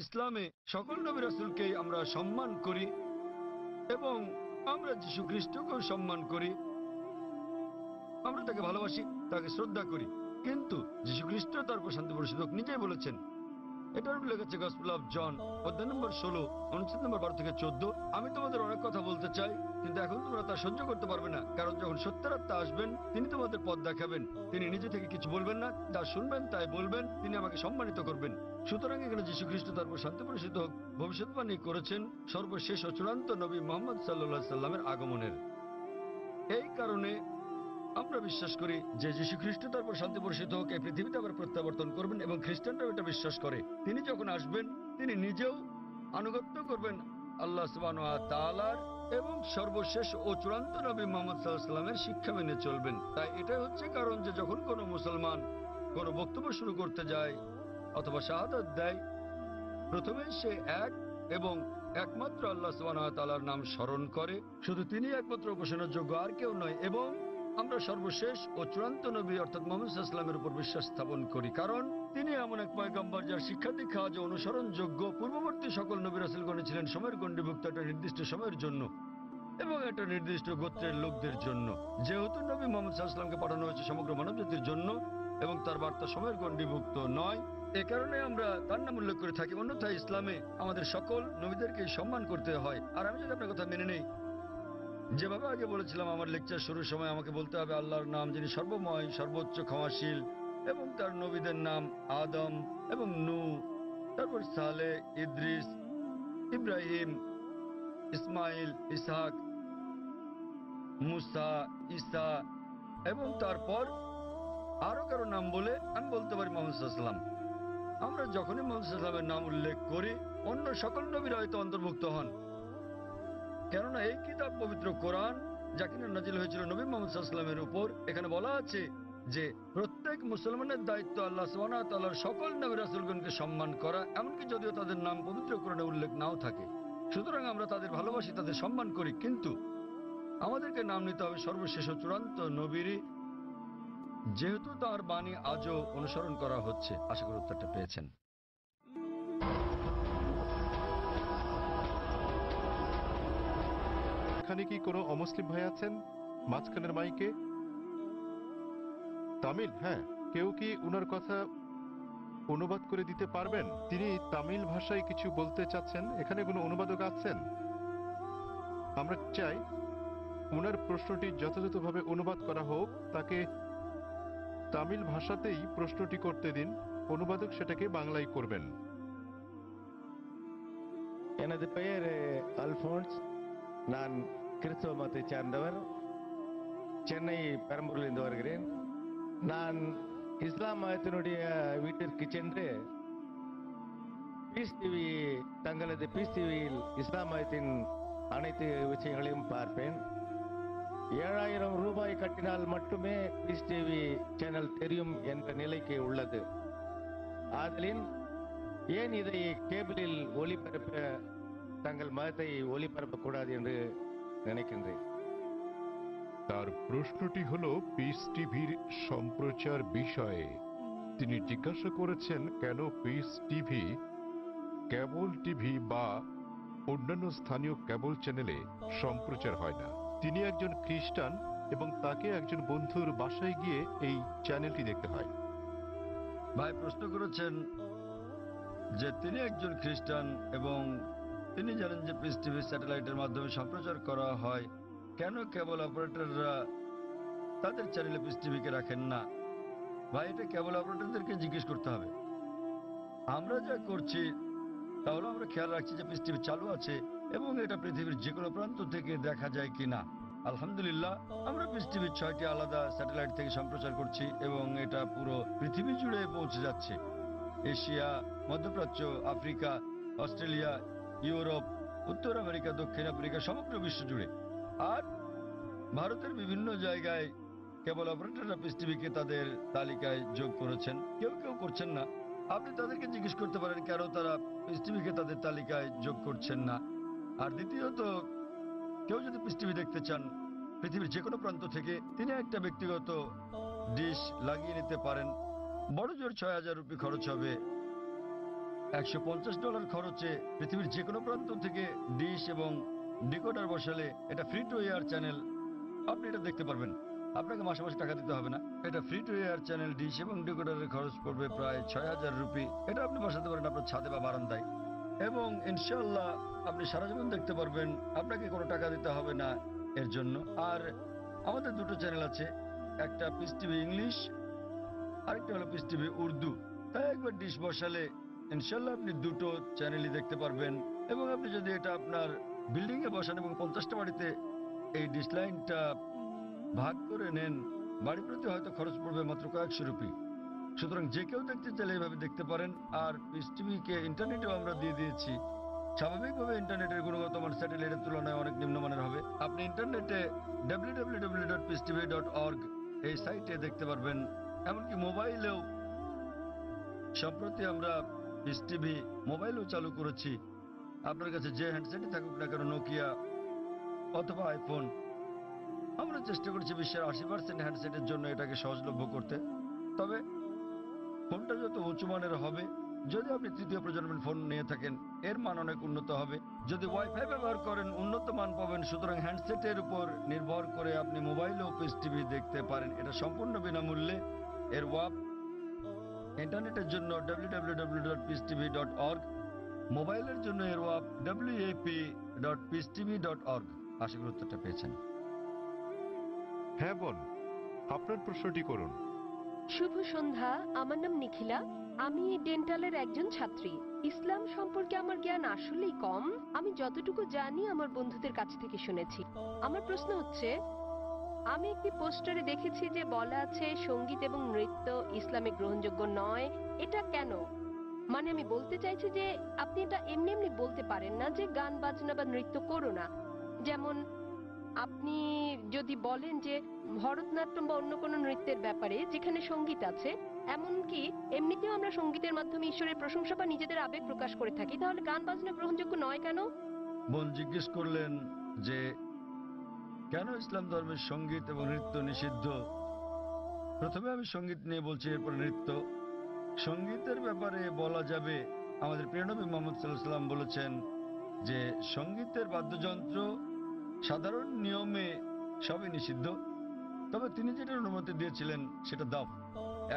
ইসলামে সকল নবী রাসূলকেই আমরা সম্মান করি এবং আমরা যীশু খ্রিস্টকেও সম্মান করি, আমরা তাকে ভালোবাসি, তাকে শ্রদ্ধা করি। কিন্তু যীশু খ্রিস্ট তার উপর শান্তি বর্ষিত হোক নিজেই বলেছেন, এটার উল্লেখ আছে গসপেল অফ জন অধ্যায় নম্বর 16 অনুচ্ছেদ নম্বর 12 থেকে 14, আমি তোমাদের অনেক কথা বলতে চাই, কিন্তু এখন তোমরা তা সহ্য করতে পারবে না, কারণ যখন সত্যের আত্মা আসবেন তিনি তোমাদের পথ দেখাবেন। তিনি নিজে থেকে কিছু বলবেন না, যা শুনবেন তাই বলবেন, তিনি আমাকে সম্মানিত করবেন। সুতরাং এখানে যীশু খ্রিস্ট তার উপর শান্তি বর্ষিত হোক ভবিষ্যৎবাণী করেছেন সর্বশেষ ও চূড়ান্ত নবী মুহাম্মদ সাল্লাল্লাহু আলাইহি সাল্লামের আগমনের। এই কারণে আমরা বিশ্বাস করি যে যীশু খ্রিস্ট তার উপর শান্তি বর্ষিত হোক এই পৃথিবীতে আবার প্রত্যাবর্তন করবেন, এবং খ্রিস্টানরাও এটা বিশ্বাস করে তিনি যখন আসবেন তিনি নিজেও আনুগত্য করবেন আল্লাহ সুবহানাহু ওয়া তাআলার এবং সর্বশেষ ও চূড়ান্ত নবী মুহাম্মদ সাল্লাল্লাহু আলাইহি সাল্লামের শিক্ষা মেনে চলবেন। তাই এটাই হচ্ছে কারণ যে যখন কোনো মুসলমান কোনো বক্তব্য শুরু করতে যায় অথবা শাহাদাত দেয়, প্রথমে সে এক এবং একমাত্র আল্লাহ সুবহানাহু ওয়া তাআলার নাম স্মরণ করে, শুধু তিনি একমাত্র উপাসনার যোগ্য, আর কেউ নয়, এবং আমরা সর্বশেষ ও চূড়ান্ত নবী অর্থাৎ মুহাম্মদ সাল্লাল্লাহু আলাইহি ওয়াসাল্লামের উপর বিশ্বাস স্থাপন করি, কারণ তিনি এমন এক পয়গম্বর যার শিক্ষা দীক্ষা আজ অনুসরণযোগ্য। পূর্ববর্তী সকল নবী রাসূলগণ ছিলেন সময়ের গণ্ডীভুক্ত একটা নির্দিষ্ট সময়ের জন্য এবং একটা নির্দিষ্ট গোত্রের লোকদের জন্য। যেহেতু নবী মুহাম্মদ সাল্লাল্লাহু আলাইহি ওয়াসাল্লামকে পাঠানো হয়েছে সমগ্র মানবজাতির জন্য এবং তার বার্তা সময়ের গণ্ডীভুক্ত নয়, এ কারণে আমরা তার নাম উল্লেখ করে থাকি। অন্যথায় ইসলামে আমাদের সকল নবীদেরকে সম্মান করতে হয়। আর আমি যদি আপনার কথা মেনে নেই, যেভাবে আগে বলেছিলাম আমার লেকচার শুরুর সময়, আমাকে বলতে হবে আল্লাহর নাম যিনি সর্বময়, সর্বোচ্চ, ক্ষমাশীল, এবং তার নবীদের নাম আদম এবং নূহ, তারপর সালেহ, ইদ্রিস, ইব্রাহিম, ইসমাইল, ইসহাক, মুসা, ঈসা, এবং তারপর আরো কারো নাম বলে আমি বলতে পারি মুহাম্মদ সাল্লাল্লাহু আলাইহি ওয়াসাল্লাম। আমরা যখনই মুহাম্মদ সাল্লাল্লাহু আলাইহি ওয়াসাল্লামের নাম উল্লেখ করি অন্য সকল নবীরা হয়তো অন্তর্ভুক্ত হন, কেননা এই কিতাব পবিত্র কোরআন যা কিনা নাজিল হয়েছিল নবী মুহাম্মদ সাল্লাল্লাহু আলাইহি ওয়াসাল্লামের উপর, এখানে বলা আছে যে প্রত্যেক মুসলমানের দায়িত্ব আল্লাহ সুবহানাহু ওয়া তাআলার সকল নবী রাসূলগণকে সম্মান করা, এমনকি যদিও তাদের নাম পবিত্র কোরআনে উল্লেখ নাও থাকে। সুতরাং আমরা তাদের ভালোবাসি, তাদের সম্মান করি, কিন্তু আমাদেরকে নাম নিতে হবে সর্বশেষ ও চূড়ান্ত নবীরই, যেহেতু তার বাণী আজও অনুসরণ করা হচ্ছে। আশা করি উত্তরটা পেয়েছেন। এখানে কি কোনো অমুসলিম ভাই আছেন মাঝখানের মাইকে? তামিল? হ্যাঁ, কেউ কি উনার কথা অনুবাদ করে দিতে পারবেন? তিনি তামিল ভাষায় কিছু বলতে চাচ্ছেন। এখানে কোনো অনুবাদক আছেন? আমরা চাই উনার প্রশ্নটি যথাযথভাবে অনুবাদ করা হোক, তাকে তামিল ভাষাতেই প্রশ্নটি করতে দিন, অনুবাদক সেটাকে বাংলায় করবেন। எனது பெயர் அல்போன்ஸ். நான் கிறிஸ்தவ மதத்தை சார்ந்தவர். சென்னை பெரம்பூரிலிருந்து வருகிறேன். நான் இஸ்லாம் மதத்தினுடைய வீட்டிற்கு சென்று பீஸ் டிவி, தங்களது பீஸ் டிவியில் இஸ்லாம் மதத்தின் அனைத்து விஷயங்களையும் பார்ப்பேன். 7000 ரூபாய் கட்டினால் மட்டுமே பீஸ் டிவி சேனல் தெரியும் என்ற நிலைக்கு உள்ளது. ஆதலின் ஏன் இதை கேபிளில் ஒளிபரப்ப தங்கள் மதத்தை ஒளிபரப்பக்கூடாது என்று நினைக்கின்றேன். তার প্রশ্নটি হল পিস টিভির সম্প্রচার বিষয়ে। তিনি জিজ্ঞাসা করেছেন কেন পিস টিভি, কেবল টিভি বা অন্যান্য স্থানীয় কেবল চ্যানেলে সম্প্রচার হয় না। তিনি একজন খ্রিস্টান এবং তাকে একজন বন্ধুর বাসায় গিয়ে এই চ্যানেলটি দেখতে হয়। ভাই প্রশ্ন করেছেন যে তিনি একজন খ্রিস্টান এবং তিনি জানেন যে পিস টিভি স্যাটেলাইটের মাধ্যমে সম্প্রচার করা হয়, কেন কেবল অপারেটররা তাদের চ্যানেলে পিস টিভিকে রাখেন না? ভাই এটা কেবল অপারেটরদেরকে জিজ্ঞেস করতে হবে। আমরা যা করছি তাহলে আমরা খেয়াল রাখছি যে পিস টিভি চালু আছে এবং এটা পৃথিবীর যে কোনো প্রান্ত থেকে দেখা যায় কিনা। আলহামদুলিল্লাহ আমরা পিস টিভির 6টি আলাদা স্যাটেলাইট থেকে সম্প্রচার করছি এবং এটা পুরো পৃথিবী জুড়ে পৌঁছে যাচ্ছে। এশিয়া, মধ্যপ্রাচ্য, আফ্রিকা, অস্ট্রেলিয়া, ইউরোপ, উত্তর আমেরিকা, দক্ষিণ আফ্রিকা, সমগ্র বিশ্ব জুড়ে। আর ভারতের বিভিন্ন জায়গায় কেবল অপারেটররা পিস টিভিকে তাদের তালিকায় যোগ করেছেন, কেউ কেউ করছেন না। আপনি তাদেরকে জিজ্ঞেস করতে পারেন কেন তারা পিস টিভিকে তাদের তালিকায় যোগ করছেন না। আর দ্বিতীয়ত, কেউ যদি পিস টিভি দেখতে চান পৃথিবীর যে কোনো প্রান্ত থেকে, তিনি একটা ব্যক্তিগত ডিশ লাগিয়ে নিতে পারেন। বড় জোর 6000 রুপি খরচ হবে $150 খরচে পৃথিবীর যে কোনো প্রান্ত থেকে ডিশ এবং ডিকোডার বসালে এটা ফ্রি টু এয়ার চ্যানেল, আপনি এটা দেখতে পারবেন। আপনাকে মাসে মাসে টাকা দিতে হবে না। এটা free to air channel, dish এবং ডিকোডারের খরচ পড়বে প্রায় 6000 রুপি। এটা আপনি বসাতে পারেন আপনার ছাদে বা বারান্দায়, এবং ইনশাল্লাহ আপনি সারা জীবন দেখতে পারবেন। আপনাকে কোনো টাকা দিতে হবে না এর জন্য। আর আমাদের দুটো চ্যানেল আছে, একটা পিস টিভি ইংলিশ, আরেকটা হলো পিস টিভি উর্দু। তাই একবার ডিশ বসালে ইনশাল্লাহ আপনি দুটো চ্যানেলই দেখতে পারবেন। এবং আপনি যদি এটা আপনার বিল্ডিং এ বসান এবং 50টা বাড়িতে এই ডিশ লাইনটা ভাগ করে নেন, বাড়ি প্রতি হয়তো খরচ পড়বে মাত্র কয়েকশো রুপি। সুতরাং যে কেউ দেখতে চাইলে এইভাবে দেখতে পারেন। আর পিস টিভিকে ইন্টারনেটেও আমরা দিয়ে দিয়েছি। স্বাভাবিকভাবে ইন্টারনেটের গুণগত মান স্যাটেলাইটের তুলনায় অনেক নিম্নমানের হবে। আপনি ইন্টারনেটে www.peacetv.org এই সাইটে দেখতে পারবেন। এমনকি মোবাইলেও সম্প্রতি আমরা পিস টিভি মোবাইলেও চালু করেছি। আপনার কাছে যে হ্যান্ডসেটই থাকুক না কেন, নোকিয়া অথবা আইফোন, আমরা চেষ্টা করছি বিশ্বের 80% হ্যান্ডসেটের জন্য এটাকে সহজলভ্য করতে। তবে ফোনটা যত উঁচু মানের হবে, যদি আপনি তৃতীয় প্রজন্মের ফোন নিয়ে থাকেন, এর মান অনেক উন্নত হবে। যদি ওয়াইফাই ব্যবহার করেন, উন্নত মান পাবেন। সুতরাং হ্যান্ডসেটের উপর নির্ভর করে আপনি মোবাইলেও পিস টিভি দেখতে পারেন। এটা সম্পূর্ণ বিনামূল্যে। এর ওয়াপ ইন্টারনেটের জন্য www.peacetv.org, মোবাইলের জন্য এর ওয়াপ wap.peacetv.org। আশা করি উত্তরটা পেয়েছেন। হ্যাঁ বোন, আপনার প্রশ্নটি করুন। শুভ সন্ধ্যা, আমার নাম নিখিলা। আমি ডেন্টালের একজন ছাত্রী। ইসলাম সম্পর্কে আমার জ্ঞান আসলেই কম। আমি যতটুকু জানি আমার বন্ধুদের কাছ থেকে শুনেছি। আমার প্রশ্ন হচ্ছে, আমি একটি পোস্টারে দেখেছি যে বলা আছে সঙ্গীত এবং নৃত্য ইসলামে গ্রহণযোগ্য নয়। এটা কেন? মানে আমি বলতে চাইছি যে আপনি এটা এমনি এমনি বলতে পারেন না যে গান বাজনা বা নৃত্য করো না। যেমন আপনি যদি বলেন যে ভরতনাট্যম বা অন্য কোনো নৃত্যের ব্যাপারে যেখানে সঙ্গীত আছে, এমনকি এমনিতেও আমরা সঙ্গীতের মাধ্যমে ঈশ্বরের প্রশংসা বা নিজেদের আবেগ প্রকাশ করে থাকি, তাহলে গান বাজনা গ্রহণযোগ্য নয় কেন? বোন জিজ্ঞেস করলেন যে কেন ইসলাম ধর্মের সঙ্গীত এবং নৃত্য নিষিদ্ধ। প্রথমে আমি সঙ্গীত নিয়ে বলছি, এরপর নৃত্য। সঙ্গীতের ব্যাপারে বলা যাবে, আমাদের প্রিয় নবী মুহাম্মদ সাল্লাল্লাহু আলাইহি ওয়াসাল্লাম বলেছেন যে সঙ্গীতের বাদ্যযন্ত্র সাধারণ নিয়মে সবই নিষিদ্ধ, তবে তিনি যেটার অনুমতি দিয়েছিলেন সেটা দাফ।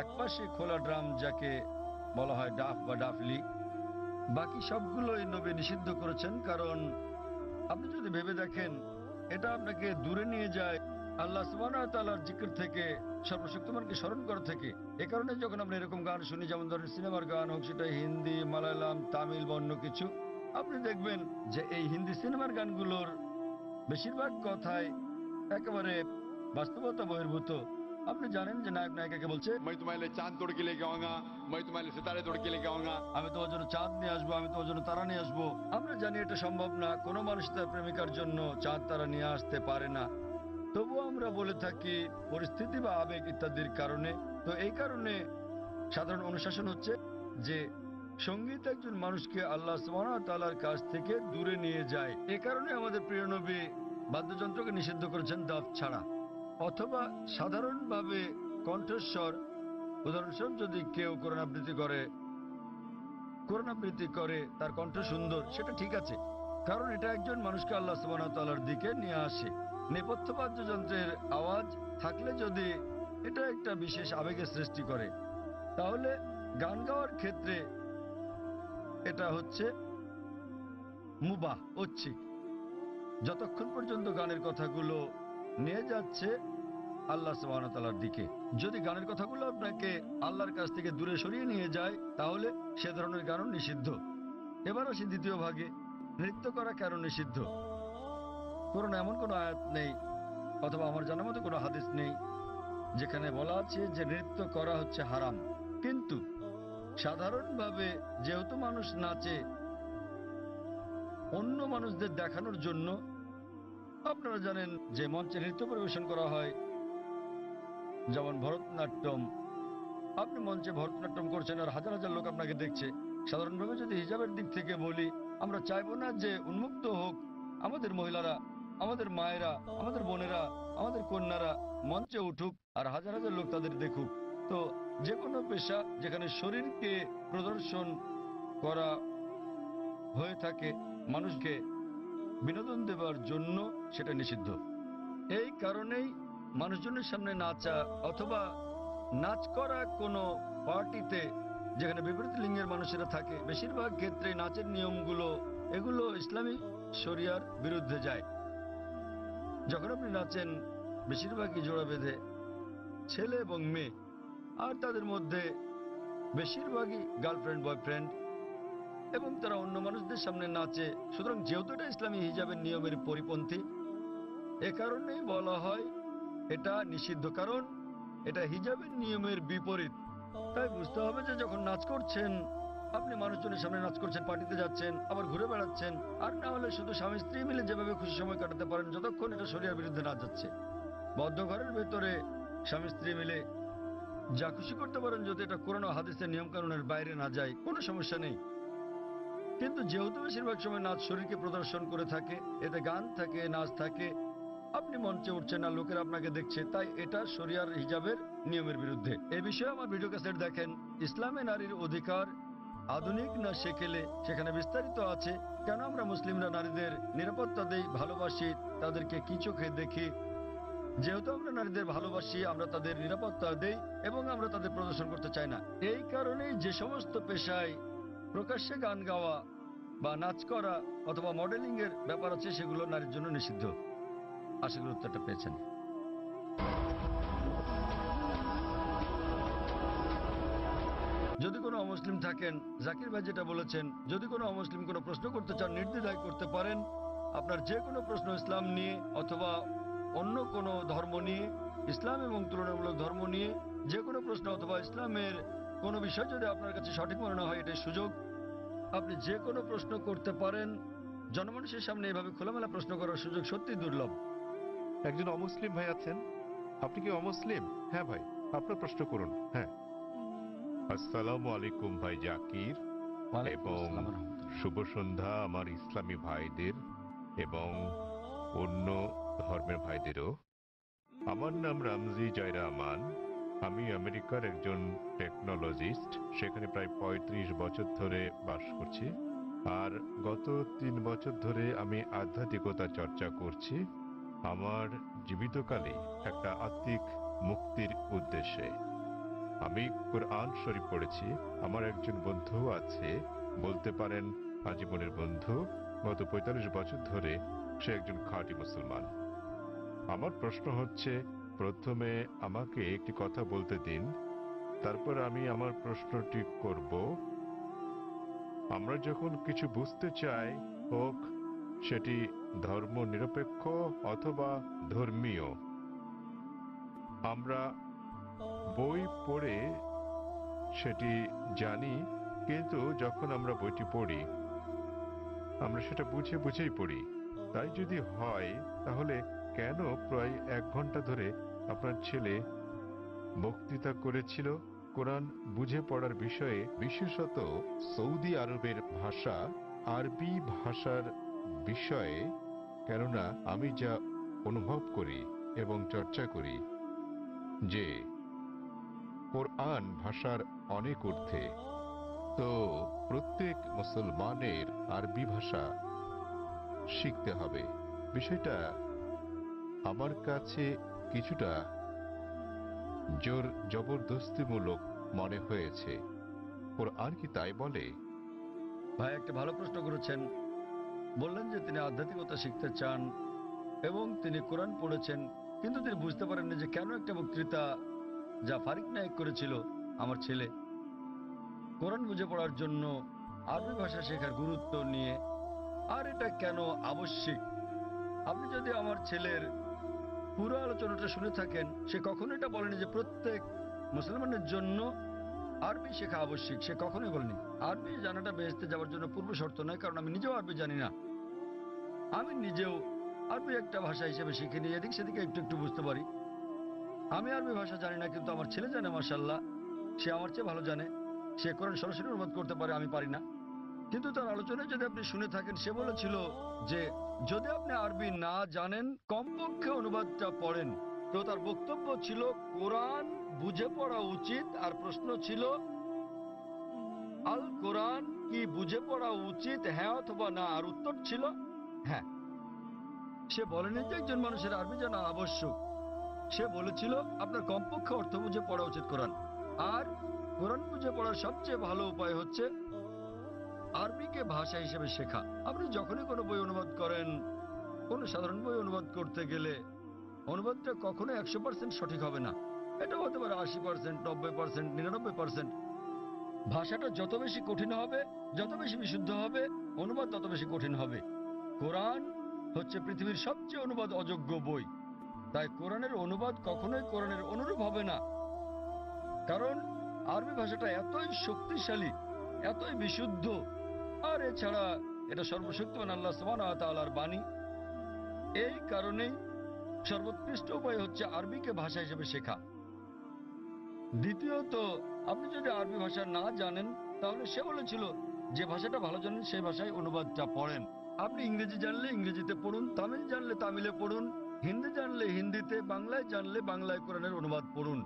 একপাশে খোলা ড্রাম, যাকে বলা হয় ডাফ বা ডাফলি। বাকি সবগুলোই নবী নিষিদ্ধ করেছেন, কারণ আপনি যদি ভেবে দেখেন এটা আপনাকে দূরে নিয়ে যায় আল্লাহ সুবহানাহু ওয়া তাআলার জিকির থেকে, সর্বশক্তিমানকে স্মরণ করা থেকে। এ কারণে যখন আমরা এরকম গান শুনি, যেমন ধরেন সিনেমার গান হোক, সেটা হিন্দি, মালায়ালাম, তামিল বা অন্য কিছু, আপনি দেখবেন যে এই হিন্দি সিনেমার গানগুলোর বেশিরভাগ কথাই একেবারে বাস্তবতা বহির্ভূত। আপনি জানেন যে নায়ক নায়িকাকে বলছে, मैं तुम्हारे लिए चांद तोड़ के लेके आऊंगा, मैं तुम्हारे लिए सितारे तोड़ के लेके आऊंगा। আমি তোমার জন্য চাঁদ নিয়ে আসবো, আমি তোমার জন্য তারা নিয়ে আসবো। আমরা জানি এটা সম্ভব না, কোনো মানুষ তার প্রেমিকার জন্য চাঁদ তারা নিয়ে আসতে পারে না। তবুও আমরা বলে থাকি পরিস্থিতি বা আবেগ ইত্যাদির কারণে। তো এই কারণে সাধারণ অনুশাসন হচ্ছে যে সঙ্গীত একজন মানুষকে আল্লাহ সুবহানাহু ওয়া তাআলার কাছ থেকে দূরে নিয়ে যায়। এ কারণে আমাদের প্রিয় নবী বাদ্যযন্ত্রকে নিষিদ্ধ করেছেন দাফ ছাড়া। অথবা সাধারণভাবে কণ্ঠস্বর, উদাহরণস্বরূপ যদি কেউ কোরআন আবৃত্তি করে তার কণ্ঠ সুন্দর, সেটা ঠিক আছে, কারণ এটা একজন মানুষকে আল্লাহ সুবহানাহু ওয়া তাআলার দিকে নিয়ে আসে। নেপথ্য বাদ্যযন্ত্রের আওয়াজ থাকলে যদি এটা একটা বিশেষ আবেগের সৃষ্টি করে, তাহলে গান গাওয়ার ক্ষেত্রে এটা হচ্ছে মুবাহ, ঐচ্ছিক, যতক্ষণ পর্যন্ত গানের কথাগুলো নিয়ে যাচ্ছে আল্লাহ সুবহানাহু ওয়া তাআলার দিকে। যদি গানের কথাগুলো আপনাকে আল্লাহর কাছ থেকে দূরে সরিয়ে নিয়ে যায়, তাহলে সে ধরনের গানও নিষিদ্ধ। এবার আসি দ্বিতীয় ভাগে, নৃত্য করা কেন নিষিদ্ধ। কোরআনে এমন কোনো আয়াত নেই, অথবা আমার জানার মতো কোনো হাদিস নেই যেখানে বলা আছে যে নৃত্য করা হচ্ছে হারাম। কিন্তু সাধারণভাবে যেহেতু মানুষ নাচে অন্য মানুষদের দেখানোর জন্য, আপনারা জানেন যে মঞ্চে নৃত্য পরিবেশন করা হয়, যেমন ভরতনাট্যম। আপনি মঞ্চে ভরতনাট্যম করছেন আর হাজার হাজার লোক আপনাকে দেখছে। সাধারণভাবে যদি হিজাবের দিক থেকে বলি, আমরা চাইবো না যে উন্মুক্ত হোক আমাদের মহিলারা, আমাদের মায়েরা, আমাদের বোনেরা, আমাদের কন্যারা মঞ্চে উঠুক আর হাজার হাজার লোক তাদের দেখুক। তো যে কোনো পেশা যেখানে শরীরকে প্রদর্শন করা হয়ে থাকে মানুষকে বিনোদন দেওয়ার জন্য, সেটা নিষিদ্ধ। এই কারণেই মানুষজনের সামনে নাচা অথবা নাচ করা কোনো পার্টিতে যেখানে বিপরীত লিঙ্গের মানুষেরা থাকে, বেশিরভাগ ক্ষেত্রে নাচের নিয়মগুলো এগুলো ইসলামী শরিয়ার বিরুদ্ধে যায়। যখন আপনি নাচেন বেশিরভাগই জোড়া বেঁধে, ছেলে এবং মেয়ে, আর তাদের মধ্যে বেশিরভাগই গার্লফ্রেন্ড বয়ফ্রেন্ড, এবং তারা অন্য মানুষদের সামনে নাচে। সুতরাং যেহেতু এটা ইসলামী হিজাবের নিয়মের পরিপন্থী, এ কারণেই বলা হয় এটা নিষিদ্ধ, কারণ এটা হিজাবের নিয়মের বিপরীত। তাই বুঝতে হবে যে যখন নাচ করছেন, আপনি মানুষজনের সামনে নাচ করছেন, পার্টিতে যাচ্ছেন, আবার ঘুরে বেড়াচ্ছেন, আর না হলে শুধু স্বামী স্ত্রী মিলে যেভাবে খুশি সময় কাটাতে পারেন, যতক্ষণ এটা শরিয়ার বিরুদ্ধে না যাচ্ছে। বদ্ধ ঘরের ভেতরে স্বামী স্ত্রী মিলে যা খুশি করতে পারেন, যদি এটা কোরআন ও হাদিসের নিয়ম কানুনের বাইরে না যায়, কোনো সমস্যা নেই। কিন্তু যেহেতু বেশিরভাগ সময় নাচ শরীরকে প্রদর্শন করে থাকে, এতে গান থাকে, নাচ থাকে, আপনি মঞ্চে উঠছেন না, লোকেরা আপনাকে দেখছে, তাই এটা শরিয়ার হিজাবের নিয়মের বিরুদ্ধে। এ বিষয়ে আমার ভিডিও ক্যাসেট দেখেন, ইসলামে নারীর অধিকার আধুনিক না সেকেলে, সেখানে বিস্তারিত আছে কেন আমরা মুসলিমরা নারীদের নিরাপত্তা দেই, ভালোবাসি, তাদেরকে কি চোখে দেখি। যেহেতু আমরা নারীদের ভালোবাসি, আমরা তাদের নিরাপত্তা দেই এবং আমরা তাদের প্রদর্শন করতে চাই না। এই কারণেই যে সমস্ত পেশায় প্রকাশ্যে গান গাওয়া বা নাচ করা অথবা মডেলিং এর ব্যাপার আছে, সেগুলো নারীর জন্য নিষিদ্ধ। আশা করি উত্তরটা পেয়েছেন। যদি কোনো অমুসলিম থাকেন, জাকির ভাই যেটা বলেছেন, যদি কোনো অমুসলিম কোনো প্রশ্ন করতে চান, নির্দ্বিধায় করতে পারেন। আপনার যে কোনো প্রশ্ন ইসলাম নিয়ে অথবা অন্য কোনো ধর্ম নিয়ে, ইসলাম এবং তুলনামূলক ধর্ম নিয়ে যে কোনো প্রশ্ন অথবা ইসলামের কোনো বিষয় যদি আপনার কাছে সঠিক মনে না হয়, এটাই সুযোগ। আপনি যে কোনো প্রশ্ন করতে পারেন। জনমানুষের সামনে এভাবে খোলামেলা প্রশ্ন করার সুযোগ সত্যি দুর্লভ। একজন অমুসলিম ভাই আছেন। আপনি কি অমুসলিম? হ্যাঁ ভাই, আপনার প্রশ্ন করুন। হ্যাঁ। আসসালামু আলাইকুম ভাই জাকির, এবং শুভ সন্ধ্যা আমার ইসলামী ভাইদের এবং অন্য ধর্মের ভাইদেরও। আমার নাম রামজি জয় রহমান। আমি আমেরিকার একজন টেকনোলজিস্ট, সেখানে প্রায় ৩৫ বছর ধরে বাস করছি। আর গত ৩ বছর ধরে আমি আধ্যাত্মিকতা চর্চা করছি আমার জীবিতকালে একটা আত্মিক মুক্তির উদ্দেশ্যে। আমি কোরআন শরীফ পড়েছি। আমার একজন বন্ধু আছে, বলতে পারেন আজীবনের বন্ধু। গত ৪৫ বছর ধরে সে একজন খাঁটি মুসলমান। আমার প্রশ্ন হচ্ছে, প্রথমে আমাকে একটি কথা বলতে দিন, তারপর আমি আমার প্রশ্নটি করব। আমরা যখন কিছু বুঝতে চাই, হোক সেটি ধর্ম নিরপেক্ষ অথবা ধর্মীয়, আমরা বই পড়ে সেটি জানি, কিন্তু যখন আমরা বইটি পড়ি আমরা সেটা বুঝে বুঝেই পড়ি। তাই যদি হয়, তাহলে কেন প্রায় ১ ঘন্টা ধরে আপনার ছেলে বক্তৃতা করেছিল কোরআন বুঝে পড়ার বিষয়ে, বিশেষত সৌদি আরবের ভাষা আরবি ভাষার বিষয়ে? কেননা আমি যা অনুভব করি এবং চর্চা করি যে কোরআন ভাষার অনেক ঊর্ধ্বে, তো প্রত্যেক মুসলমানের আরবি ভাষা শিখতে হবে। বিষয়টা আমার কাছে কিছুটা জোর জবরদস্তিমূলক মনে হয়েছে। কোরআন কি তাই বলে? ভাই একটা ভালো প্রশ্ন করেছেন। বললেন যে তিনি আধ্যাত্মিকতা শিখতে চান এবং তিনি কোরআন পড়েছেন, কিন্তু তিনি বুঝতে পারেননি যে কেন একটা বক্তৃতা যা ফারিক নায়েক করেছিল আমার ছেলে কোরআন বুঝে পড়ার জন্য আরবি ভাষা শেখার গুরুত্ব নিয়ে, আর এটা কেন আবশ্যিক। আপনি যদি আমার ছেলের পুরো আলোচনাটা শুনে থাকেন, সে কখনো এটা বলেনি যে প্রত্যেক মুসলমানের জন্য আরবি শেখা আবশ্যিক। সে কখনোই বলেনি। আরবি জানাটা বেহেশতে যাওয়ার জন্য পূর্ব শর্ত নয়, কারণ আমি নিজেও আরবি জানি না। আমি নিজেও আরবি একটা ভাষা হিসেবে শিখিনি, এদিক সেদিকে একটু একটু বুঝতে পারি। আমি আরবি ভাষা জানি না, কিন্তু আমার ছেলে জানে, মাশাআল্লাহ। সে আমার চেয়ে ভালো জানে। সে কোরআন সরাসরি অনুবাদ করতে পারে, আমি পারি না। কিন্তু তার আলোচনায় যদি আপনি শুনে থাকেন, সে বলেছিল যে যদি আপনি আরবি না জানেন, কমপক্ষে অনুবাদটা পড়েন। তো তার বক্তব্য ছিল কোরআন বুঝে পড়া উচিত, আর প্রশ্ন ছিল আল কোরআন কি বুঝে পড়া উচিত, হ্যাঁ অথবা না? আর উত্তর ছিল হ্যাঁ। সে বলেনি যে একজন মানুষের আরবি জানা আবশ্যক। সে বলেছিল আপনার কমপক্ষে অর্থ বুঝে পড়া উচিত কোরআন। আর কোরআন বুঝে পড়ার সবচেয়ে ভালো উপায় হচ্ছে আরবিকে ভাষা হিসেবে শেখা। আপনি যখনই কোনো বই অনুবাদ করেন, কোনো সাধারণ বই অনুবাদ করতে গেলে অনুবাদটা কখনো 100% সঠিক হবে না। এটা হতে পারে 80%, 90%, 99%। ভাষাটা যত বেশি কঠিন হবে, যত বেশি বিশুদ্ধ হবে, অনুবাদ তত বেশি কঠিন হবে। কোরআন হচ্ছে পৃথিবীর সবচেয়ে অনুবাদ অযোগ্য বই। তাই কোরআনের অনুবাদ কখনোই কোরআনের অনুরূপ হবে না। কারণ আরবি ভাষাটা এতই শক্তিশালী, এতই বিশুদ্ধ, আর এছাড়া এটা সর্বশক্তিমান আল্লাহ সুবহানাহু ওয়া তাআলার বাণী। এই কারণেই সর্বোৎকৃষ্ট উপায় হচ্ছে আরবিকে ভাষা হিসেবে শেখা। দ্বিতীয়ত, আপনি যদি আরবি ভাষা না জানেন, তাহলে সে বলেছিল যে ভাষাটা ভালো জানেন সেই ভাষায় অনুবাদটা পড়েন। আপনি ইংরেজি জানলে ইংরেজিতে পড়ুন, তামিল জানলে তামিলে পড়ুন, হিন্দি জানলে হিন্দিতে, বাংলায় জানলে বাংলায় কোরআনের অনুবাদ পড়ুন।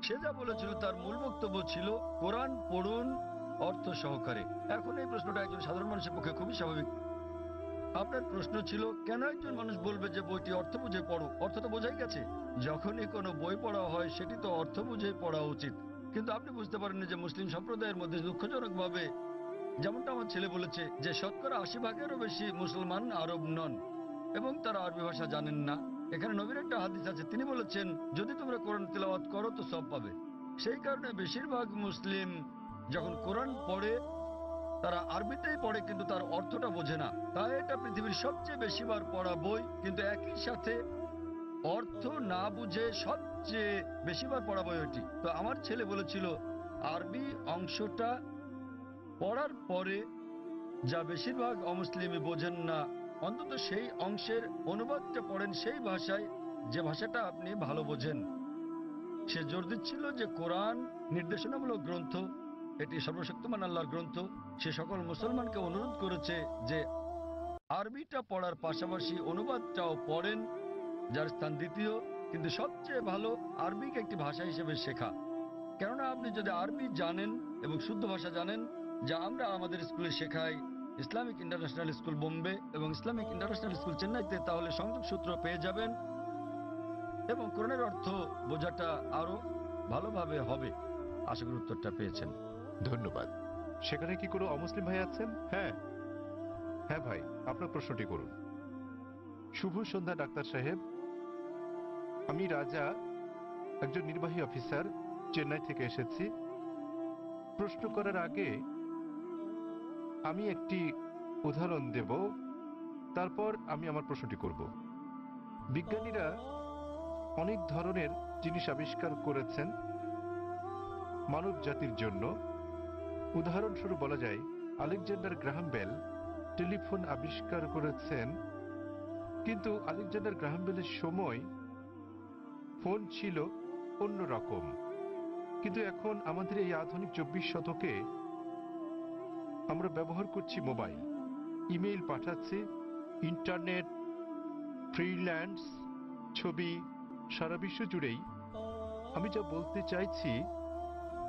সে যা বলেছিল তার মূল বক্তব্য ছিল কোরআন পড়ুন অর্থ সহকারে। এখন এই প্রশ্নটা একজন সাধারণ মানুষের পক্ষে খুবই স্বাভাবিক। আপনার প্রশ্ন ছিল কেন একজন মানুষ বলবে যে বইটি অর্থ বুঝে পড়ো? অর্থ তো বোঝাই গেছে। যখনই কোনো বই পড়া হয় সেটি তো অর্থ বুঝেই পড়া উচিত। কিন্তু আপনি বুঝতে পারেননি যে মুসলিম সম্প্রদায়ের মধ্যে দুঃখজনকভাবে, যেমনটা আমার ছেলে বলেছে, যে শতকরা 80%-এরও বেশি মুসলমান আরব নন এবং তারা আরবি ভাষা জানেন না। এখানে নবীর একটা হাদিস আছে, তিনি বলেছেন যদি তোমরা কোরআন তেলাওয়াত করো তো সব পাবে। সেই কারণে বেশিরভাগ মুসলিম যখন কোরআন পড়ে তারা আরবিতেই পড়ে, কিন্তু তার অর্থটা বোঝে না। তাই এটা পৃথিবীর সবচেয়ে বেশিবার পড়া বই, কিন্তু একই সাথে অর্থ না বুঝে সবচেয়ে বেশিবার পড়া বই ওটি। তো আমার ছেলে বলেছিল আরবি অংশটা পড়ার পরে যা বেশিরভাগ অমুসলিমই বোঝেন না, অন্তত সেই অংশের অনুবাদটা পড়েন সেই ভাষায়, যে ভাষাটা আপনি ভালো বোঝেন। সে জোর দিচ্ছিল যে কোরআন নির্দেশনামূলক গ্রন্থ, এটি সর্বশক্তিমান আল্লাহর গ্রন্থ। সে সকল মুসলমানকে অনুরোধ করেছে যে আরবিটা পড়ার পাশাপাশি অনুবাদটাও পড়েন, যার স্থান দ্বিতীয়। কিন্তু সবচেয়ে ভালো আরবিকে একটি ভাষা হিসেবে শেখা। কেননা আপনি যদি আরবি জানেন এবং শুদ্ধ ভাষা জানেন, যা আমরা আমাদের স্কুলে শেখাই, ইসলামিক ইন্টারন্যাশনাল স্কুল বোম্বে এবং ইসলামিক ইন্টারন্যাশনাল স্কুল চেন্নাইতে, তাহলে সংযোগ সূত্র পেয়ে যাবেন এবং কোরআনের অর্থ বোঝাটা আরো ভালোভাবে হবে। আশা করি উত্তরটা পেয়েছেন। ধন্যবাদ। সেখানে কি কোনো অমুসলিম ভাই আছেন? হ্যাঁ, হ্যাঁ ভাই, আপনার প্রশ্নটি করুন। শুভ সন্ধ্যা ডাক্তার সাহেব, আমি রাজা, একজন নির্বাহী অফিসার, চেন্নাই থেকে এসেছি। প্রশ্ন করার আগে আমি একটি উদাহরণ দেব, তারপর আমি আমার প্রশ্নটি করব। বিজ্ঞানীরা অনেক ধরনের জিনিস আবিষ্কার করেছেন মানব জাতির জন্য। উদাহরণস্বরূপ বলা যায় আলেকজান্ডার গ্রাহাম বেল টেলিফোন আবিষ্কার করেছেন, কিন্তু আলেকজান্ডার গ্রাহাম বেলের সময় ফোন ছিল অন্য রকম। কিন্তু এখন আমাদের এই আধুনিক 24 শতকে আমরা ব্যবহার করছি মোবাইল, ইমেইল পাঠাচ্ছি, ইন্টারনেট, ফ্রিল্যান্স, ছবি, সারা বিশ্ব জুড়েই। আমি যা বলতে চাইছি,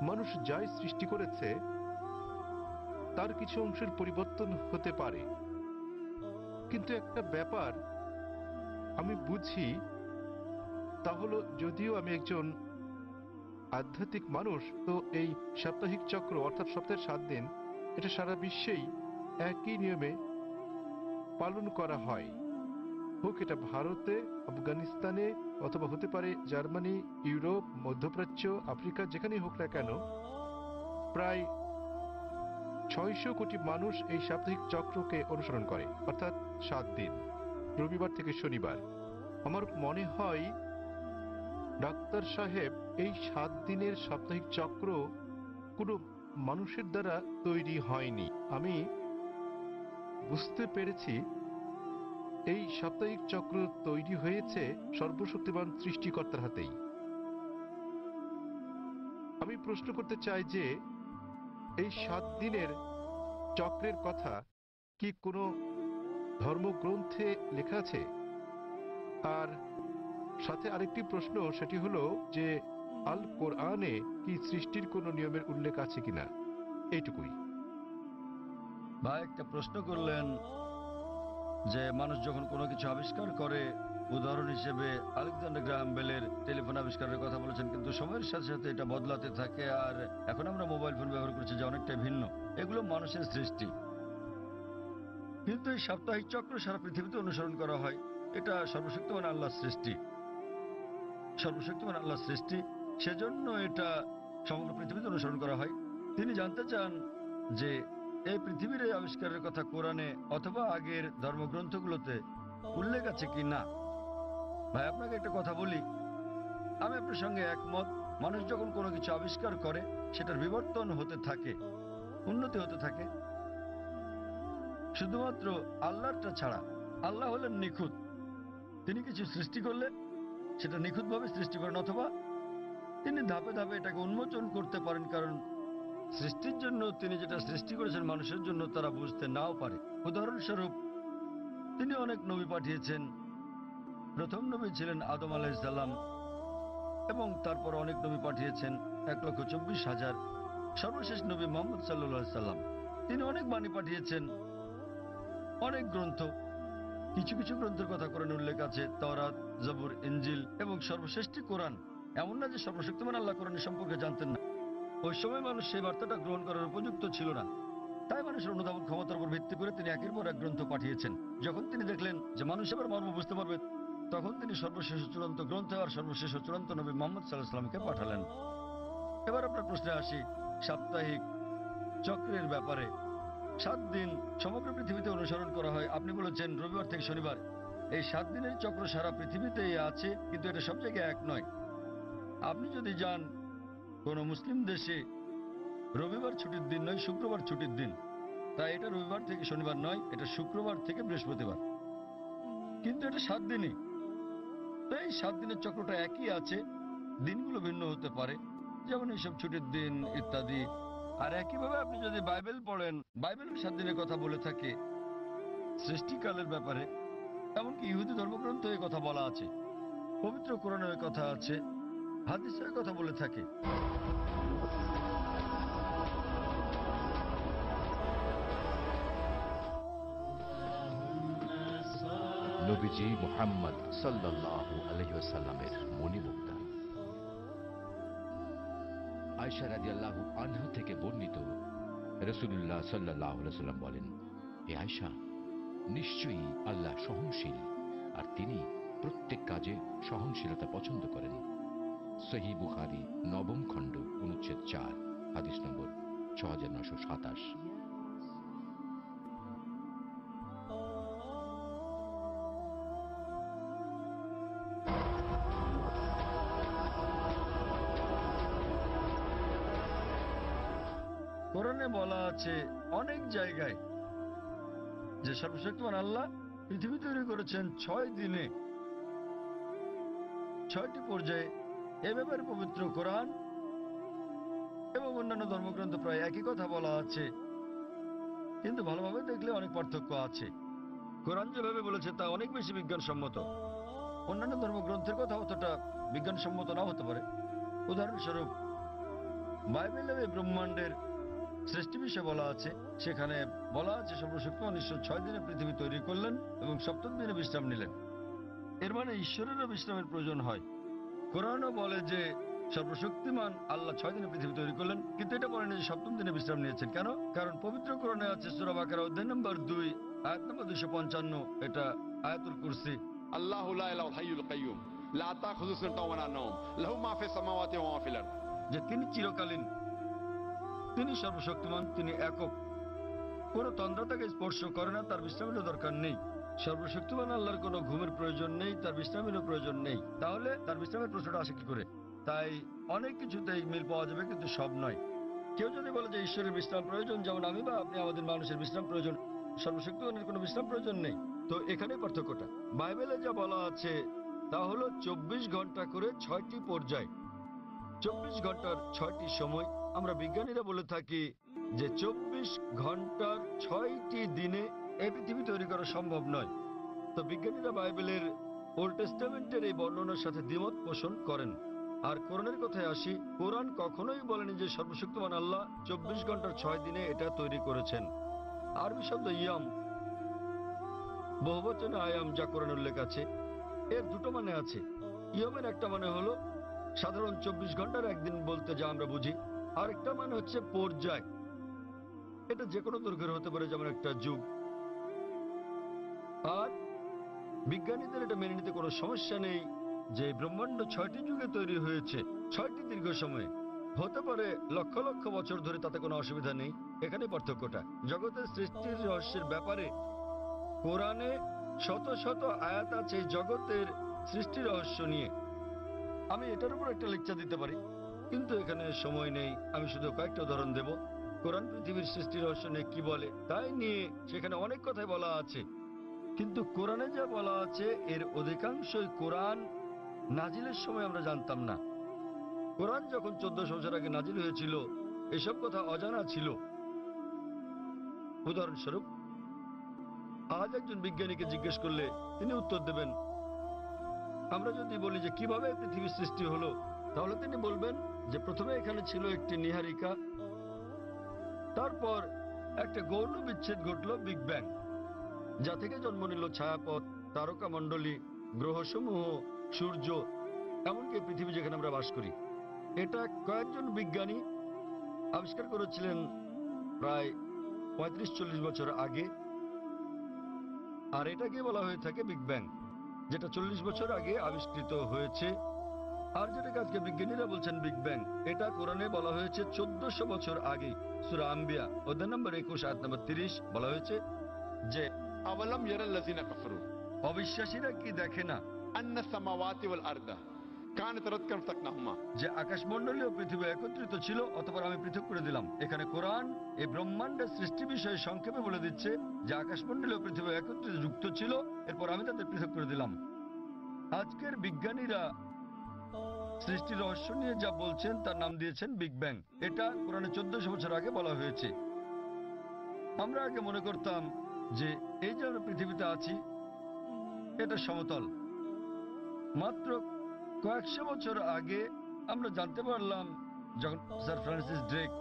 মানুষ যাই সৃষ্টি করেছে তার কিছু অংশের পরিবর্তন হতে পারে, কিন্তু একটা ব্যাপার আমি বুঝি, তা হলো যদিও আমি একজন আধ্যাত্মিক মানুষ, তো এই সাপ্তাহিক চক্র অর্থাৎ সপ্তাহের 7 দিন, এটা সারা বিশ্বেই একই নিয়মে পালন করা হয়। হোক এটা ভারতে, আফগানিস্তানে, অথবা হতে পারে জার্মানি, ইউরোপ, মধ্যপ্রাচ্য, আফ্রিকা, যেখানেই হোক না কেন, প্রায় 600 কোটি মানুষ এই সাপ্তাহিক চক্রকে অনুসরণ করে, অর্থাৎ 7 দিন, রবিবার থেকে শনিবার। আমার মনে হয় ডাক্তার সাহেব, এই 7 দিনের সাপ্তাহিক চক্র কোনো মানুষের দ্বারা তৈরি হয়নি। আমি বুঝতে পেরেছি এই সাপ্তাহিক চক্র তৈরি হয়েছে সর্বশক্তিমান সৃষ্টিকর্তার হাতেই। আমি প্রশ্ন করতে চাই যে এই 7 দিনের চক্রের কথা কি কোনো ধর্মগ্রন্থে লেখা আছে? আর সাথে আরেকটি প্রশ্ন, সেটি হলো যে আল কোরআনে কি সৃষ্টির কোনো নিয়মের উল্লেখ আছে কিনা? এইটুকুই। ভাই একটা প্রশ্ন করলেন যে মানুষ যখন কোনো কিছু আবিষ্কার করে, উদাহরণ হিসেবে আলেকজান্ডার গ্রাহাম বেলের টেলিফোন আবিষ্কারের কথা বলেছেন, কিন্তু সময়ের সাথে সাথে এটা বদলাতে থাকে, আর এখন আমরা মোবাইল ফোন ব্যবহার করছি যা অনেকটাই ভিন্ন। এগুলো মানুষের সৃষ্টি, কিন্তু এই সাপ্তাহিক চক্র সারা পৃথিবীতে অনুসরণ করা হয়। এটা সর্বশক্তিমান আল্লাহর সৃষ্টি, সর্বশক্তিমান আল্লাহর সৃষ্টি, সেজন্য এটা সমগ্র পৃথিবীতে অনুসরণ করা হয়। তিনি জানতে চান যে এই পৃথিবীর এই আবিষ্কারের কথা কোরআনে অথবা আগের ধর্মগ্রন্থগুলোতে উল্লেখ আছে কি না। ভাই আপনাকে একটা কথা বলি, আমি আপনার সঙ্গে একমত। মানুষ যখন কোনো কিছু আবিষ্কার করে সেটার বিবর্তন হতে থাকে, উন্নতি হতে থাকে, শুধুমাত্র আল্লাহরটা ছাড়া। আল্লাহ হলেন নিখুঁত, তিনি কিছু সৃষ্টি করলে সেটা নিখুঁতভাবে সৃষ্টি করেন, অথবা তিনি ধাপে ধাপে এটাকে উন্মোচন করতে পারেন, কারণ সৃষ্টির জন্য তিনি যেটা সৃষ্টি করেছেন মানুষের জন্য তারা বুঝতে নাও পারে। উদাহরণস্বরূপ তিনি অনেক নবী পাঠিয়েছেন। প্রথম নবী ছিলেন আদম আলাইহিসসালাম, এবং তারপর অনেক নবী পাঠিয়েছেন 1,24,000। সর্বশেষ নবী মুহাম্মদ সাল্লাল্লাহু আলাইহি সাল্লাম, তিনি অনেক বাণী পাঠিয়েছেন, অনেক গ্রন্থ। কিছু কিছু গ্রন্থের কথা কোরআনে উল্লেখ আছে, তাওরাত, জবুর, ইনজিল, এবং সর্বশ্রেষ্ঠ কোরআন। এমন না যে সর্বশক্তিমান আল্লাহ কোরআনের সম্পর্কে জানতেন না। ওই সময় মানুষ সেই বার্তাটা গ্রহণ করার উপযুক্ত ছিল না, তাই মানুষের অনুধাবন ক্ষমতার উপর ভিত্তি করে তিনি একের পর এক গ্রন্থ পাঠিয়েছেন। যখন তিনি দেখলেন যে মানুষ এবার মর্ম বুঝতে পারবে, তখন তিনি সর্বশেষ চূড়ান্ত গ্রন্থ আর সর্বশেষ চূড়ান্ত নবী মুহাম্মদ সাল্লাল্লাহু আলাইহি সাল্লামকে পাঠালেন। এবার আপনার প্রশ্নে আসি, সাপ্তাহিক চক্রের ব্যাপারে। 7 দিন সমগ্র পৃথিবীতে অনুসরণ করা হয়। আপনি বলেছেন রবিবার থেকে শনিবার, এই 7 দিনের চক্র সারা পৃথিবীতেই আছে, কিন্তু এটা সব জায়গায় এক নয়। আপনি যদি যান কোনো মুসলিম দেশে, রবিবার ছুটির দিন নয়, শুক্রবার ছুটির দিন। তাই এটা রবিবার থেকে শনিবার নয়, এটা শুক্রবার থেকে বৃহস্পতিবার, কিন্তু এটা 7 দিনই। তো এই 7 দিনের চক্রটা একই আছে, দিনগুলো ভিন্ন হতে পারে, যেমন এইসব ছুটির দিন ইত্যাদি। আর একইভাবে আপনি যদি বাইবেল পড়েন, বাইবেলের 7 দিনের কথা বলে থাকে সৃষ্টিকালের ব্যাপারে। এমনকি ইহুদি ধর্মগ্রন্থে এই কথা বলা আছে, পবিত্র কোরআনের কথা আছে, হাদিসের কথা বলে থাকে। নবীজি মুহাম্মদ সাল্লাল্লাহু আলাইহি ওয়াসাল্লামের মণিমুক্তা। আয়েশা রাদিয়াল্লাহু আনহা থেকে বর্ণিত, রাসূলুল্লাহ সাল্লাল্লাহু আলাইহি ওয়াসাল্লাম বলেন, হে আয়েশা, নিশ্চয়ই আল্লাহ সহনশীল, আর তিনি প্রত্যেক কাজে সহনশীলতা পছন্দ করেন। সহিহ বুখারী 9ম খণ্ড অনুচ্ছেদ 4, হাদিস নম্বর 6927। কোরআনে বলা আছে অনেক জায়গায় যে সর্বশক্তিমান আল্লাহ পৃথিবী তৈরি করেছেন 6 দিনে, 6টি পর্যায়ে। এ ব্যাপারে পবিত্র কোরআন এবং অন্যান্য ধর্মগ্রন্থ প্রায় একই কথা বলা আছে, কিন্তু ভালোভাবে দেখলে অনেক পার্থক্য আছে। কোরআন যেভাবে বলেছে তা অনেক বেশি বিজ্ঞানসম্মত, অন্যান্য ধর্মগ্রন্থের কথা অতটা বিজ্ঞানসম্মত নাও হতে পারে। উদাহরণস্বরূপ বাইবেলে ব্রহ্মাণ্ডের সৃষ্টি বিষয়ে বলা আছে, সেখানে বলা আছে সর্বশক্তিমান ঈশ্বর 6 দিনে পৃথিবী তৈরি করলেন এবং 7ম দিনে বিশ্রাম নিলেন। এর মানে ঈশ্বরেরও বিশ্রামের প্রয়োজন হয়। কোরআনও বলে যে সর্বশক্তিমান আল্লাহ 6 দিনে পৃথিবী তৈরি করলেন, কিন্তু এটা বলেন যে 7ম দিনে বিশ্রাম নিয়েছেন। কেন? কারণ পবিত্র কোরআনে আছে সূরা বাকারা অধ্যায় নম্বর 2 আয়াত নম্বর 255, এটা আয়াতুল কুরসি। الله لا اله الا الحي القيوم لا تاخذه سنه ولا نوم له ما في السماوات وما في الارض। যে তিনি চিরকালীন, তিনি সর্বশক্তিমান, তিনি একক, কোনো তন্দ্রা তাকে স্পর্শ করে না, তার বিশ্রামেরও দরকার নেই। সর্বশক্তিমান আল্লাহর কোনো ঘুমের প্রয়োজন নেই, তার বিশ্রামেরও প্রয়োজন নেই। তাহলে তার বিশ্রামের প্রশ্নটা আসে কি করে? তাই অনেক কিছুতেই মিল পাওয়া যাবে, কিন্তু সব নয়। কেউ যদি বলে যে ঈশ্বরের বিশ্রাম প্রয়োজন, যেমন আমি বা আপনি আমাদের মানুষের বিশ্রাম প্রয়োজন, সর্বশক্তিমানের কোনো বিশ্রাম প্রয়োজন নেই, তো এখানেই পার্থক্যটা। বাইবেলে যা বলা আছে তা হলো 24 ঘন্টা করে 6টি পর্যায়, 24 ঘন্টার 6টি সময়। আমরা বিজ্ঞানীরা বলে থাকি যে 24 ঘন্টার 6টি দিনে এই পৃথিবী তৈরি করা সম্ভব নয়। তো বিজ্ঞানীরা বাইবেলের ওল্ড টেস্টামেন্টের এই বর্ণনার সাথে দ্বিমত পোষণ করেন। আর কোরআনের কথায় আসি, কোরআন কখনোই বলেনি যে সর্বশক্তিমান আল্লাহ 24 ঘন্টার 6 দিনে এটা তৈরি করেছেন। আরবি শব্দ ইয়াম, বহুবচনে আয়াম, যা কোরআন উল্লেখ আছে, এর দুটো মানে আছে। ইয়মের একটা মানে হলো সাধারণ 24 ঘন্টার একদিন বলতে যা আমরা বুঝি, আর একটা মানে হচ্ছে পর্যায়। এটা যে কোনো দৈর্ঘ্যের হতে পারে, যেমন একটা যুগ। আর বিজ্ঞানীদের এটা মেনে নিতে কোনো সমস্যা নেই যে ব্রহ্মাণ্ড 6টি যুগে তৈরি হয়েছে, 6টি দীর্ঘ সময়ে। হতে পারে লক্ষ লক্ষ বছর ধরে, তাতে কোনো অসুবিধা নেই। এখানে পার্থক্যটা জগতের সৃষ্টির রহস্যের ব্যাপারে। কোরআনে শত শত আয়াত আছে জগতের সৃষ্টি রহস্য নিয়ে। আমি এটার উপর একটা লেকচার দিতে পারি, কিন্তু এখানে সময় নেই। আমি শুধু কয়েকটা উদাহরণ দেব। কোরআন পৃথিবীর সৃষ্টি রহস্য নিয়ে কি বলে তাই নিয়ে সেখানে অনেক কথাই বলা আছে, কিন্তু কোরআনে যা বলা আছে এর অধিকাংশই কোরআন নাজিলের সময় আমরা জানতাম না। কোরআন যখন 1400 বছর আগে নাজিল হয়েছিল, এসব কথা অজানা ছিল। উদাহরণস্বরূপ, আজ একজন বিজ্ঞানীকে জিজ্ঞেস করলে তিনি উত্তর দেবেন। আমরা যদি বলি যে কিভাবে পৃথিবীর সৃষ্টি হলো, তাহলে তিনি বলবেন যে প্রথমে এখানে ছিল একটি নীহারিকা, তারপর একটা গৌণ বিচ্ছেদ ঘটলো, বিগ ব্যাং, যা থেকে জন্ম নিল ছায়াপথ, তারকামণ্ডলী, গ্রহসমূহ, সূর্য, এমনকি পৃথিবী যেখানে আমরা বাস করি। এটা কয়েকজন বিজ্ঞানী আবিষ্কার করেছিলেন প্রায় 35-40 বছর আগে। আর এটাকে বলা হয়ে থাকে বিগ ব্যাং, যেটা 40 বছর আগে আবিষ্কৃত হয়েছে। আর যেটাকে আজকে বিজ্ঞানীরা বলছেন বিগ ব্যাং, এটা কোরআনে বলা হয়েছে 1400 বছর আগে। সূরা আম্বিয়া অধ্যায় নম্বর 21 আয়াত নম্বর 30 বলা হয়েছে যে अवलम यरल्लज़ीना कफ़रू অবিশ্বাসীরা কি দেখে না अन्न समावाति वल अर्द कानत रत्कन फतकनाहुमा। যে আকাশমণ্ডলী ও পৃথিবী একত্রিত ছিল, অতঃপর আমি পৃথক করে দিলাম। এখানে কোরআন এই ব্রহ্মাণ্ডের সৃষ্টি বিষয়ে সংক্ষেপে বলে দিচ্ছে যে আকাশমণ্ডলী ও পৃথিবী একত্রিত যুক্ত ছিল, এরপর আমি তাদের পৃথক করে দিলাম। আজকের বিজ্ঞানীরা সৃষ্টি রহস্য নিয়ে যা বলছেন তার নাম দিয়েছেন বিগ ব্যাং। এটা কোরআনে 1400 বছর আগে বলা হয়েছে। আমরা আগে মনে করতাম যে এই যে আমরা পৃথিবীতে আছি এটা সমতল। মাত্র কয়েকশো বছর আগে আমরা জানতে পারলাম, যখন স্যার ফ্রান্সিস ড্রেক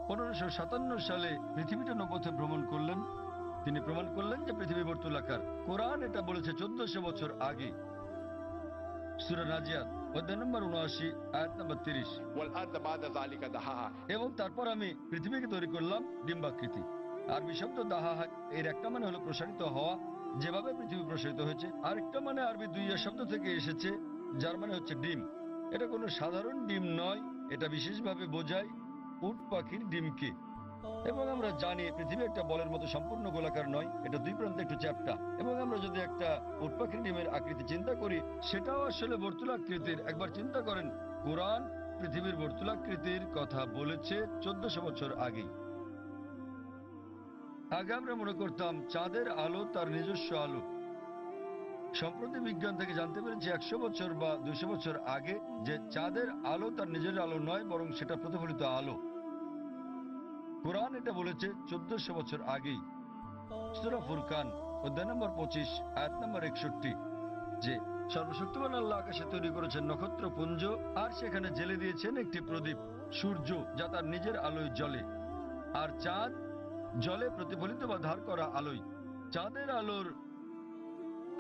1557 সালে পৃথিবীটা নৌপথে ভ্রমণ করলেন, তিনি প্রমাণ করলেন যে পৃথিবী বর্তুলাকার। কোরআন এটা বলেছে 1400 বছর আগে। সূরা নাজিয়াত অধ্যায় নম্বর 79 আয়াত নম্বর 30। वल अर्द बाद ज़ालिक दहाहा। এবং তারপর আমি পৃথিবীকে তৈরি করলাম ডিম্বাকৃতি। আরবি শব্দ দাহা, এর একটা মানে হলো প্রসারিত হওয়া, যেভাবে পৃথিবী প্রসারিত হয়েছে। আরেকটা মানে আরবি দুইয়া শব্দ থেকে এসেছে, যার মানে হচ্ছে ডিম। এটা কোনো সাধারণ ডিম নয়, এটা বিশেষভাবে বোঝায় উট পাখির ডিমকে। এবং আমরা জানি পৃথিবী একটা বলের মতো সম্পূর্ণ গোলাকার নয়, এটা দুই প্রান্তে একটু চ্যাপ্টা। এবং আমরা যদি একটা উট পাখির ডিমের আকৃতি চিন্তা করি, সেটাও আসলে বর্তুলাকৃতির। একবার চিন্তা করেন, কোরআন পৃথিবীর বর্তুলাকৃতির কথা বলেছে 1400 বছর আগেই। আগে আমরা মনে করতাম চাঁদের আলো তার নিজস্ব আলো। সম্প্রতি বিজ্ঞান থেকে জানতে পেরেছি 100 বছর বা 200 বছর আগে যে চাঁদের আলো তার নিজের আলো নয়, বরং সেটা প্রতিফলিত আলো। কোরআন এটা বলেছে 1400 বছর আগেই। সূরা ফুরকান অধ্যায় নম্বর 25 আয়াত নম্বর 61 যে সর্বশক্তিমান আল্লাহ আকাশে তৈরি করেছেন নক্ষত্রপুঞ্জ, আর সেখানে জেলে দিয়েছেন একটি প্রদীপ, সূর্য, যা তার নিজের আলোয় জ্বলে, আর চাঁদ জলে প্রতিফলিত বা ধার করা আলোয়। চাঁদের আলোর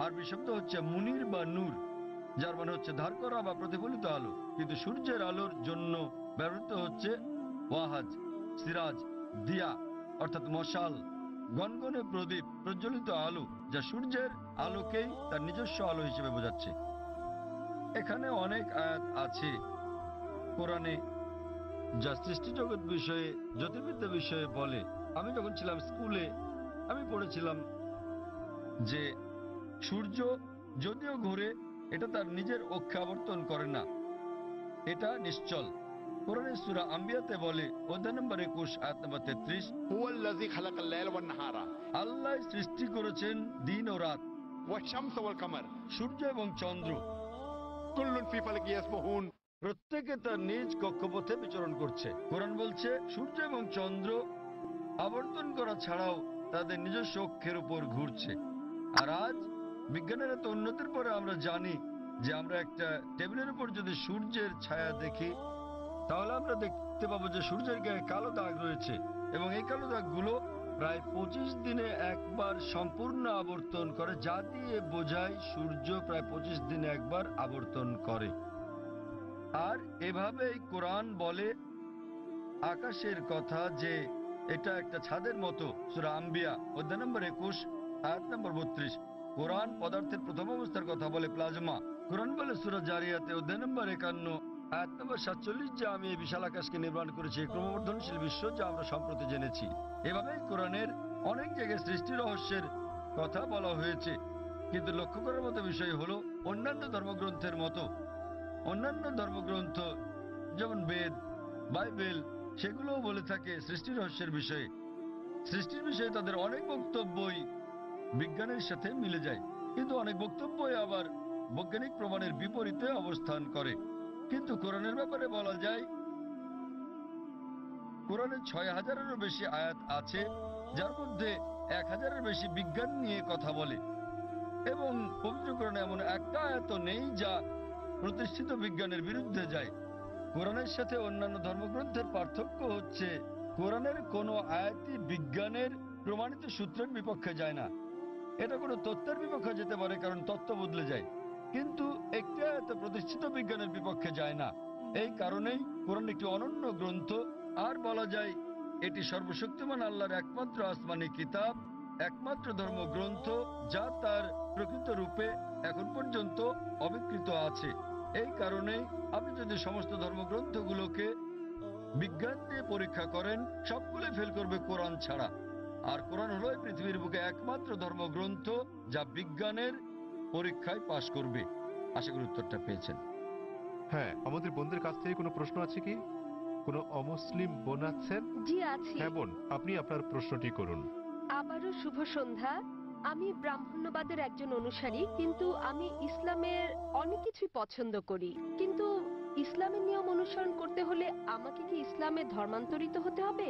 আরবি শব্দ হচ্ছে মুনির বা নূর, যার মানে হচ্ছে ধার করা বা প্রতিফলিত আলো। কিন্তু সূর্যের আলোর জন্য ব্যবহৃত হচ্ছে ওয়াহাজ, সিরাজ, দিয়া, অর্থাৎ মশাল, গনগনে প্রদীপ, প্রজ্বলিত আলো, যা সূর্যের আলোকেই তার নিজস্ব আলো হিসেবে বোঝাচ্ছে। এখানে অনেক আয়াত আছে কোরআনে যা সৃষ্টি জগৎ বিষয়ে, জ্যোতির্বিদ্যা বিষয়ে বলে। আমি যখন ছিলাম স্কুলে, আমি পড়েছিলাম যে সূর্য যদিও ঘুরে, এটা তার নিজের অক্ষে আবর্তন করে না, এটা নিশ্চল। কোরআনের সূরা আম্বিয়াতে বলে অধ্যায় নম্বর 21 আয়াত নম্বর 33, हुवा अल्लज़ी खलक़ल लैल वन नहारा আল্লাহ সৃষ্টি करेছেন দিন ও রাত, वश्शम्स वल कमर সূর্য এবং চন্দ্র, कुल्लुन फी फलक यस्बहुन। প্রত্যেকে তার নিজ কক্ষপথে বিচরণ করছে। কোরআন বলছে সূর্য এবং চন্দ্র আবর্তন করা ছাড়াও তাদের নিজস্ব অক্ষের উপর ঘুরছে। আর আজ বিজ্ঞানের এত উন্নতির পরে আমরা জানি যে আমরা একটা টেবিলের উপর যদি সূর্যের ছায়া দেখি, তাহলে আমরা দেখতে পাবো যে সূর্যের গায়ে কালো দাগ রয়েছে, এবং এই কালো দাগগুলো প্রায় 25 দিনে একবার সম্পূর্ণ আবর্তন করে, যা দিয়ে বোঝায় সূর্য প্রায় 25 দিনে একবার আবর্তন করে। আর এভাবেই কোরআন বলে আকাশের কথা যে এটা একটা ছাদের মতো। সূরা আম্বিয়া অধ্যায় নম্বর 21 আয়াত নম্বর 32। কোরআন পদার্থের প্রথম অবস্থার কথা বলে প্লাজমা। কোরআন বলে সূরা জারিয়াতে অধ্যায় নম্বর 51 আয়াত নম্বর 47 যে আমি এই বিশাল আকাশকে নির্মাণ করেছি, এই ক্রমবর্ধনশীল বিশ্ব যা আমরা সম্প্রতি জেনেছি। এভাবেই কোরআনের অনেক জায়গায় সৃষ্টি রহস্যের কথা বলা হয়েছে। কিন্তু লক্ষ্য করার মতো বিষয় হলো অন্যান্য ধর্মগ্রন্থের মতো অন্যান্য ধর্মগ্রন্থ যেমন বেদ, বাইবেল, সেগুলোও বলে থাকে সৃষ্টি রহস্যের বিষয়ে। সৃষ্টির বিষয়ে তাদের অনেক বক্তব্যই বিজ্ঞানের সাথে মিলে যায়, কিন্তু অনেক বক্তব্যই আবার বৈজ্ঞানিক প্রমাণের বিপরীতে অবস্থান করে। কিন্তু কোরআনের ব্যাপারে বলা যায় কোরআনে 6000-এরও বেশি আয়াত আছে, যার মধ্যে 1000-এর বেশি বিজ্ঞান নিয়ে কথা বলে। এবং পবিত্র কোরআনে এমন একটা আয়াত নেই যা প্রতিষ্ঠিত বিজ্ঞানের বিরুদ্ধে যায়। কোরআনের সাথে অন্যান্য ধর্মগ্রন্থের পার্থক্য হচ্ছে কোরআনের কোনো আয়াতই বিজ্ঞানের প্রমাণিত সূত্রের বিপক্ষে যায় না। এটা কোনো তত্ত্বের বিপক্ষে যেতে পারে, কারণ তত্ত্ব বদলে যায়, কিন্তু একটি আয়াত প্রতিষ্ঠিত বিজ্ঞানের বিপক্ষে যায় না। এই কারণেই কোরআন একটি অনন্য গ্রন্থ। আর বলা যায় এটি সর্বশক্তিমান আল্লাহর একমাত্র আসমানি কিতাব, একমাত্র ধর্মগ্রন্থ যা তার প্রকৃত রূপে এখন পর্যন্ত অবিকৃত আছে। এই কারণেই আপনি যদি সমস্ত ধর্মগ্রন্থগুলোকে বিজ্ঞান দিয়ে পরীক্ষা করেন, সবগুলো ফেল করবে কোরআন ছাড়া। আর কোরআন হলো এই পৃথিবীর বুকে একমাত্র ধর্মগ্রন্থ যা বিজ্ঞানের পরীক্ষায় পাশ করবে। আশা করি উত্তরটা পেয়েছেন। হ্যাঁ, আমাদের বোনদের কাছ থেকে কোনো প্রশ্ন আছে কি? কোনো অমুসলিম বোন আছেন? জি আছে। হ্যাঁ বোন, আপনি আপনার প্রশ্নটি করুন। আবারও শুভ সন্ধ্যা। আমি ব্রাহ্মণ্যবাদের একজন অনুসারী, কিন্তু আমি ইসলামের অনেক কিছুই পছন্দ করি। কিন্তু ইসলামের নিয়ম অনুসরণ করতে হলে আমাকে কি ইসলামে ধর্মান্তরিত হতে হবে,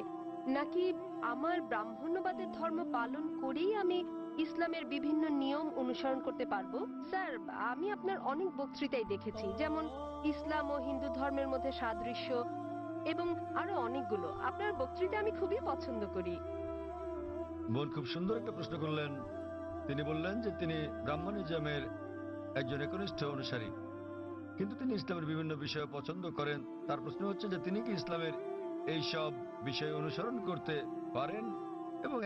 নাকি আমার ব্রাহ্মণ্যবাদের ধর্ম পালন করেই আমি ইসলামের বিভিন্ন নিয়ম অনুসরণ করতে পারবো? স্যার, আমি আপনার অনেক বক্তৃতাই দেখেছি, যেমন ইসলাম ও হিন্দু ধর্মের মধ্যে সাদৃশ্য এবং আরো অনেকগুলো। আপনার বক্তৃতা আমি খুবই পছন্দ করি। বোন খুব সুন্দর একটা প্রশ্ন করলেন। তিনি বললেন যে তিনি ব্রাহ্মণিজমের একজন একনিষ্ঠ অনুসারী, কিন্তু তিনি ইসলামের বিভিন্ন বিষয় পছন্দ করেন। তার প্রশ্ন হচ্ছে যে তিনি কি ইসলামের এই সব বিষয় অনুসরণ করতে পারেন এবং